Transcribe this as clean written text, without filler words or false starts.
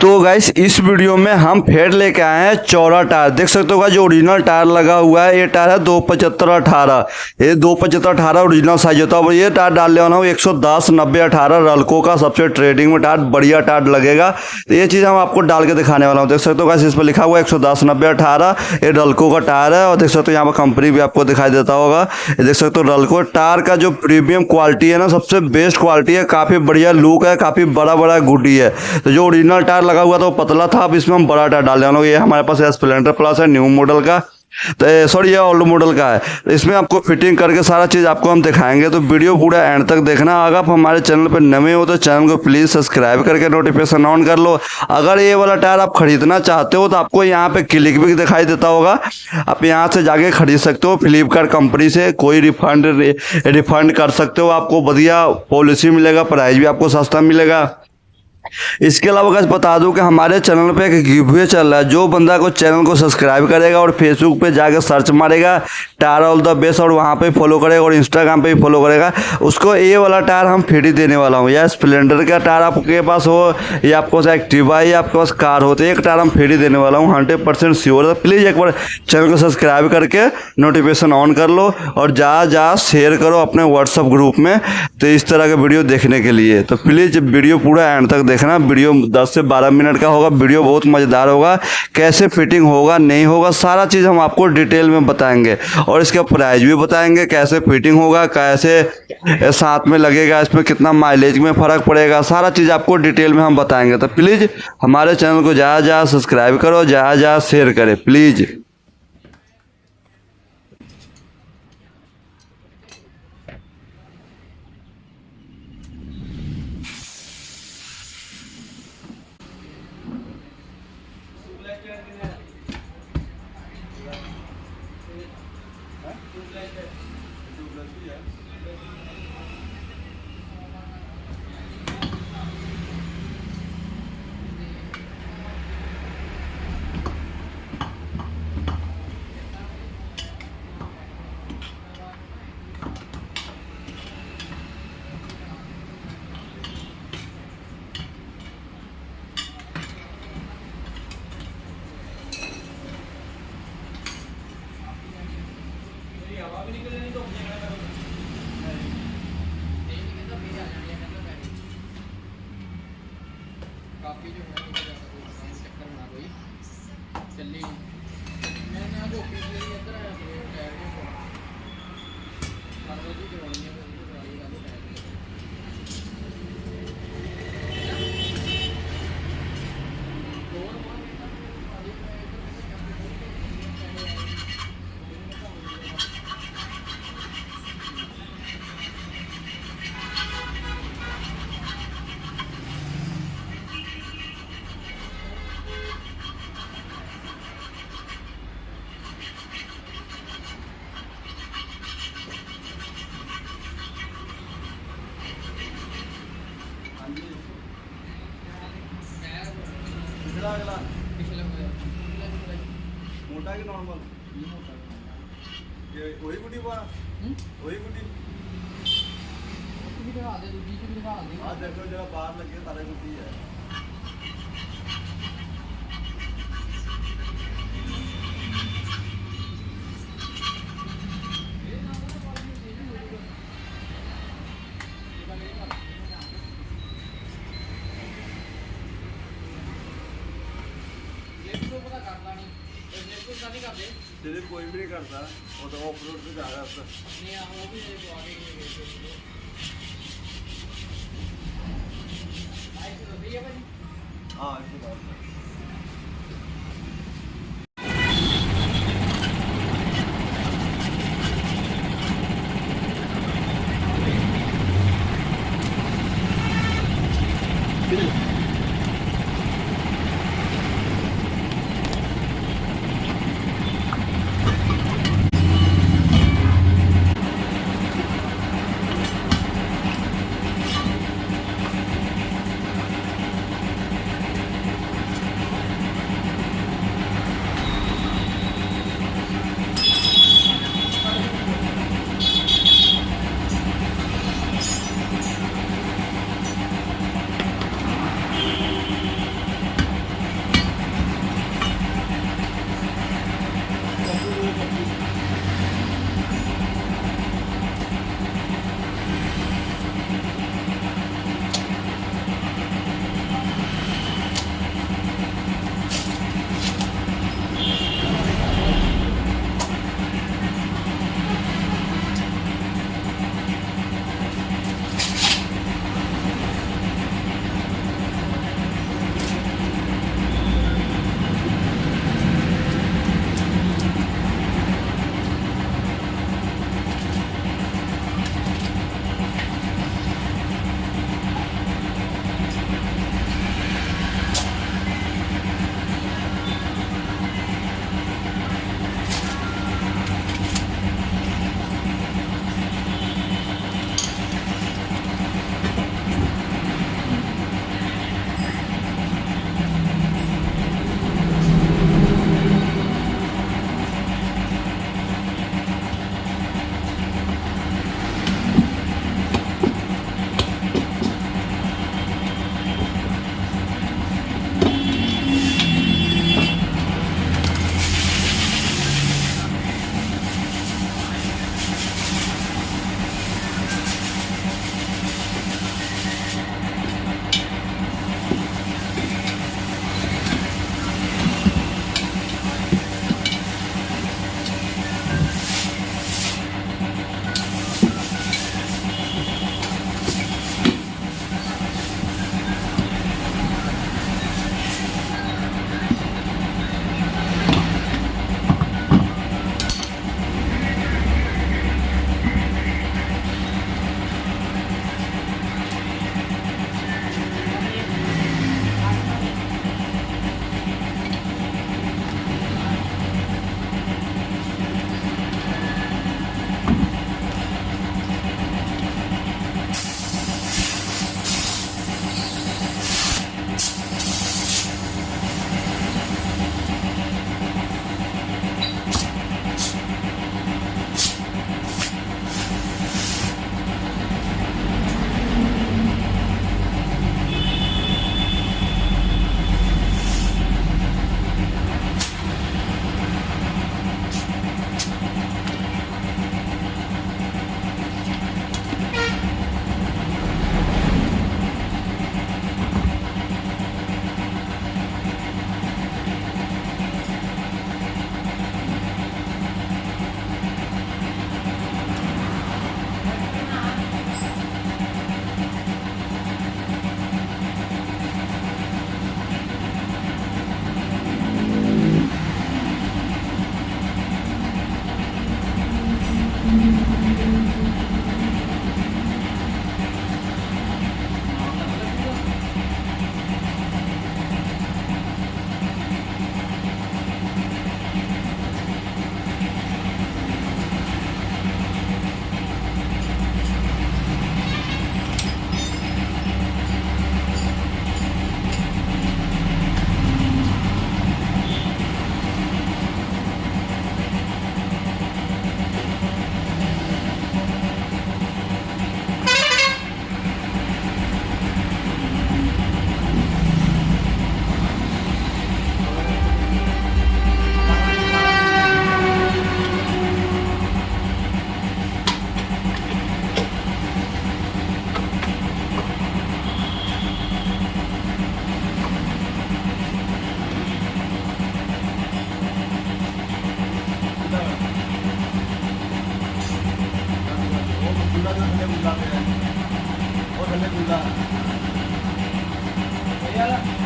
तो गाइस इस वीडियो में हम फिर लेके आए हैं चौड़ा टायर। देख सकते हो जो ओरिजिनल टायर लगा हुआ है, ये टायर है 275/18। ये 275/18 ओरिजिनल साइज होता है। और ये टायर डालने वाला हूँ 110/90/18 रल्को का सबसे ट्रेडिंग में टायर, बढ़िया टायर लगेगा। तो ये चीज़ हम आपको डाल के दिखाने वाला हूँ। देख सकते हो गाइस इस पर लिखा हुआ है 110/90/18, ये रल्को का टायर है। और देख सकते हो यहाँ पर कंपनी भी आपको दिखाई देता होगा। ये देख सकते हो रल्को टायर का जो प्रीमियम क्वालिटी है ना, सबसे बेस्ट क्वालिटी है, काफ़ी बढ़िया लुक है, काफ़ी बड़ा बड़ा गुडी है। तो जो ओरिजिनल टायर लगा हुआ था वो पतला था, अब इसमें हम बड़ा टायर डाल रहे हैं। ये हमारे पास स्प्लेंडर प्लस है, न्यू मॉडल का, तो सॉरी ये ओल्ड मॉडल का है। तो इसमें आपको फिटिंग करके सारा चीज़ आपको हम दिखाएंगे, तो वीडियो पूरा एंड तक देखना। अगर आप हमारे चैनल पर नए हो तो चैनल को प्लीज़ सब्सक्राइब करके नोटिफिकेशन ऑन कर लो। अगर ये वाला टायर आप खरीदना चाहते हो तो आपको यहाँ पे क्लिक भी दिखाई देता होगा, आप यहाँ से जाके खरीद सकते हो। फ्लिपकार्ट कंपनी से कोई रिफंड कर सकते हो, आपको बढ़िया पॉलिसी मिलेगा, प्राइस भी आपको सस्ता मिलेगा। इसके अलावा गाइस बता दूं कि हमारे चैनल पे एक गिवअवे चल रहा है। जो बंदा को चैनल को सब्सक्राइब करेगा और फेसबुक पे जाकर सर्च मारेगा टायर ऑल द बेस्ट और वहाँ पे फॉलो करेगा और इंस्टाग्राम पे भी फॉलो करेगा, उसको ये वाला टायर हम फ्री देने वाला हूँ। या स्प्लेंडर का टायर आपके पास हो या आपके पास एक्टिवा या आपके पास कार हो, तो एक टायर हम फ्री देने वाला हूँ, 100% श्योर है। प्लीज़ एक बार चैनल को सब्सक्राइब करके नोटिफिकेशन ऑन कर लो और जा शेयर करो अपने व्हाट्सअप ग्रुप में, तो इस तरह का वीडियो देखने के लिए। तो प्लीज़ वीडियो पूरा एंड तक देखना। वीडियो 10 से 12 मिनट का होगा, वीडियो बहुत मज़ेदार होगा। कैसे फिटिंग होगा नहीं होगा सारा चीज़ हम आपको डिटेल में बताएंगे और इसका प्राइस भी बताएंगे, कैसे फिटिंग होगा, कैसे साथ में लगेगा, इसमें कितना माइलेज में फ़र्क पड़ेगा, सारा चीज़ आपको डिटेल में हम बताएंगे। तो प्लीज़ हमारे चैनल को ज़्यादा सब्सक्राइब करो, ज़्यादा शेयर करें प्लीज़। काफ़ी जो है चक्कर बना कोई चली मैंने आज ऑफिस लिए इधर आया टायर के सारे जी करवानी है पिछला मोटा कि नॉर्मल? ये वही गुटी पा वही गुटी भी दिखा दे, दूसरी भी दिखा दे। हाँ देखो जरा बाहर लगे सारे गुटी है। सिर्फ कोई भी नहीं करता, वो तो ऑफ रोड पे जा रहा है। नहीं वो भी आगे हाँ इसी बात है। वाला